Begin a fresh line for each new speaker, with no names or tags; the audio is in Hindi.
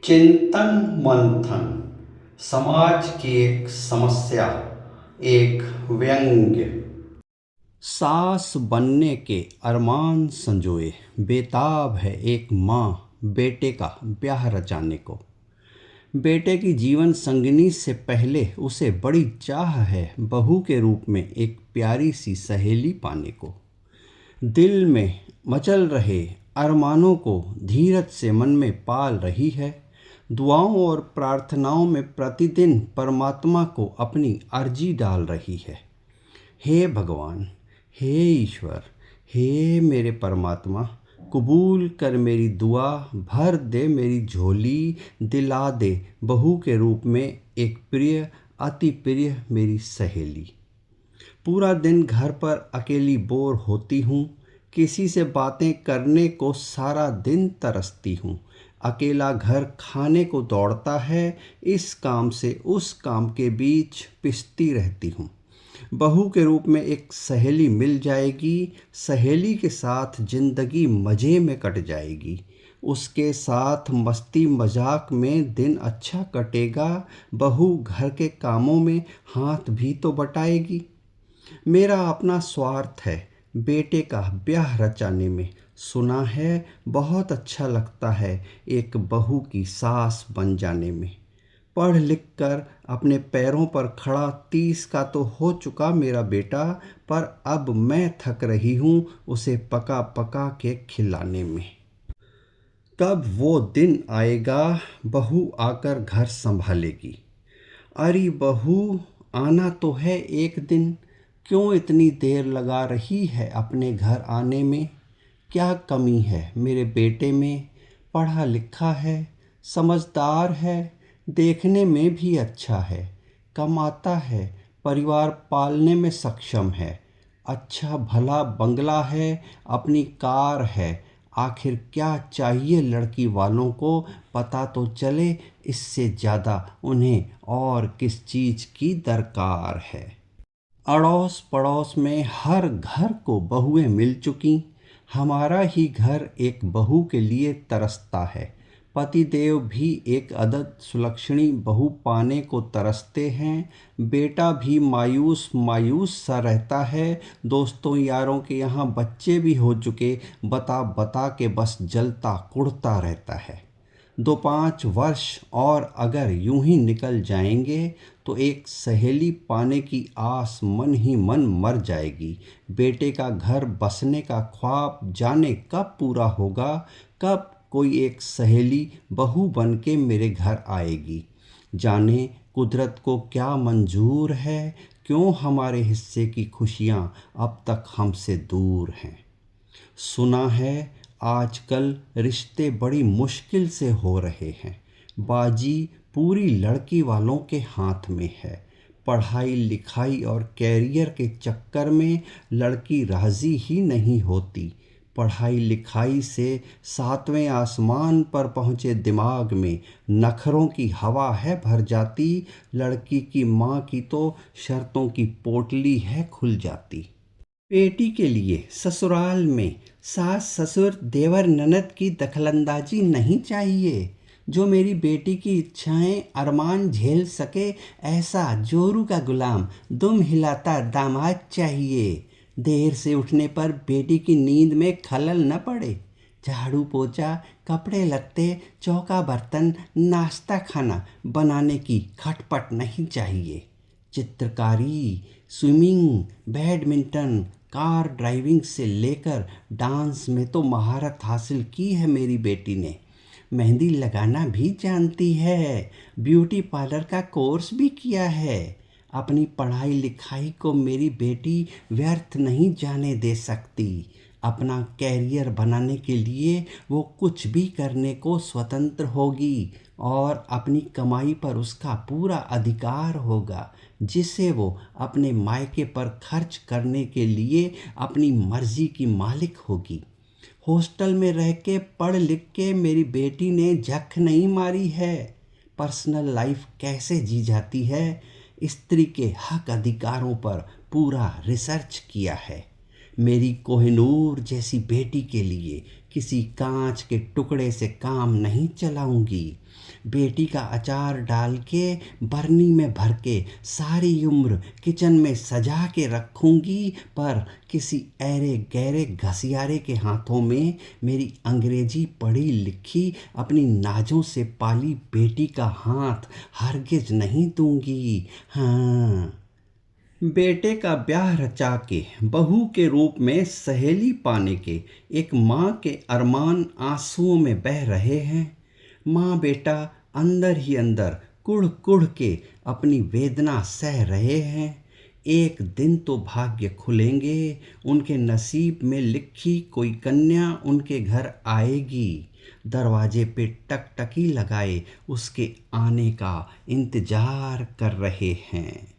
चिंतन मंथन समाज की एक समस्या, एक व्यंग्य। सास बनने के अरमान संजोए बेताब है एक माँ बेटे का ब्याह रचाने को। बेटे की जीवन संगिनी से पहले उसे बड़ी चाह है बहू के रूप में एक प्यारी सी सहेली पाने को। दिल में मचल रहे अरमानों को धीरज से मन में पाल रही है। दुआओं और प्रार्थनाओं में प्रतिदिन परमात्मा को अपनी अर्जी डाल रही है। हे भगवान, हे ईश्वर, हे मेरे परमात्मा, कबूल कर मेरी दुआ, भर दे मेरी झोली, दिला दे बहू के रूप में एक प्रिय, अति प्रिय मेरी सहेली। पूरा दिन घर पर अकेली बोर होती हूँ, किसी से बातें करने को सारा दिन तरसती हूँ। अकेला घर खाने को दौड़ता है, इस काम से उस काम के बीच पिसती रहती हूँ। बहू के रूप में एक सहेली मिल जाएगी, सहेली के साथ जिंदगी मज़े में कट जाएगी। उसके साथ मस्ती मजाक में दिन अच्छा कटेगा, बहू घर के कामों में हाथ भी तो बटाएगी। मेरा अपना स्वार्थ है बेटे का ब्याह रचाने में। सुना है बहुत अच्छा लगता है एक बहू की सास बन जाने में। पढ़ लिख कर अपने पैरों पर खड़ा 30 का तो हो चुका मेरा बेटा, पर अब मैं थक रही हूँ उसे पका पका के खिलाने में। कब वो दिन आएगा बहू आकर घर संभालेगी। अरे बहू, आना तो है एक दिन, क्यों इतनी देर लगा रही है अपने घर आने में। क्या कमी है मेरे बेटे में, पढ़ा लिखा है, समझदार है, देखने में भी अच्छा है, कमाता है, परिवार पालने में सक्षम है, अच्छा भला बंगला है, अपनी कार है। आखिर क्या चाहिए लड़की वालों को, पता तो चले इससे ज़्यादा उन्हें और किस चीज़ की दरकार है। अड़ोस पड़ोस में हर घर को बहुएं मिल चुकी, हमारा ही घर एक बहू के लिए तरसता है। पतिदेव भी एक अदद सुलक्षणी बहू पाने को तरसते हैं। बेटा भी मायूस मायूस सा रहता है। दोस्तों यारों के यहाँ बच्चे भी हो चुके, बता बता के बस जलता कुढ़ता रहता है। 2-5 वर्ष और अगर यूं ही निकल जाएंगे तो एक सहेली पाने की आस मन ही मन मर जाएगी। बेटे का घर बसने का ख्वाब जाने कब पूरा होगा, कब कोई एक सहेली बहू बन के मेरे घर आएगी। जाने कुदरत को क्या मंजूर है, क्यों हमारे हिस्से की खुशियाँ अब तक हमसे दूर हैं। सुना है आजकल रिश्ते बड़ी मुश्किल से हो रहे हैं। बाजी पूरी लड़की वालों के हाथ में है। पढ़ाई लिखाई और कैरियर के चक्कर में लड़की राज़ी ही नहीं होती। पढ़ाई लिखाई से 7वें आसमान पर पहुँचे दिमाग में नखरों की हवा है भर जाती। लड़की की माँ की तो शर्तों की पोटली है खुल जाती। बेटी के लिए ससुराल में सास ससुर देवर ननद की दखलंदाजी नहीं चाहिए। जो मेरी बेटी की इच्छाएं अरमान झेल सके, ऐसा जोरू का गुलाम दुम हिलाता दामाद चाहिए। देर से उठने पर बेटी की नींद में खलल न पड़े। झाड़ू पोछा, कपड़े लत्ते, चौका बर्तन, नाश्ता खाना बनाने की खटपट नहीं चाहिए। चित्रकारी, स्विमिंग, बैडमिंटन, कार ड्राइविंग से लेकर डांस में तो महारत हासिल की है मेरी बेटी ने। मेहंदी लगाना भी जानती है, ब्यूटी पार्लर का कोर्स भी किया है। अपनी पढ़ाई लिखाई को मेरी बेटी व्यर्थ नहीं जाने दे सकती। अपना कैरियर बनाने के लिए वो कुछ भी करने को स्वतंत्र होगी और अपनी कमाई पर उसका पूरा अधिकार होगा, जिसे वो अपने मायके पर खर्च करने के लिए अपनी मर्जी की मालिक होगी। हॉस्टल में रह के पढ़ लिख के मेरी बेटी ने झक नहीं मारी है। पर्सनल लाइफ कैसे जी जाती है, स्त्री के हक अधिकारों पर पूरा रिसर्च किया है। मेरी कोहिनूर जैसी बेटी के लिए किसी कांच के टुकड़े से काम नहीं चलाऊंगी। बेटी का अचार डाल के बरनी में भर के सारी उम्र किचन में सजा के रखूंगी, पर किसी ऐरे गहरे घसियारे के हाथों में मेरी अंग्रेजी पढ़ी लिखी अपनी नाजों से पाली बेटी का हाथ हरगिज नहीं दूंगी। हाँ, बेटे का ब्याह रचा के बहू के रूप में सहेली पाने के एक माँ के अरमान आंसुओं में बह रहे हैं। माँ बेटा अंदर ही अंदर कुढ़ कुढ़ के अपनी वेदना सह रहे हैं। एक दिन तो भाग्य खुलेंगे, उनके नसीब में लिखी कोई कन्या उनके घर आएगी। दरवाजे पे टकटकी लगाए उसके आने का इंतजार कर रहे हैं।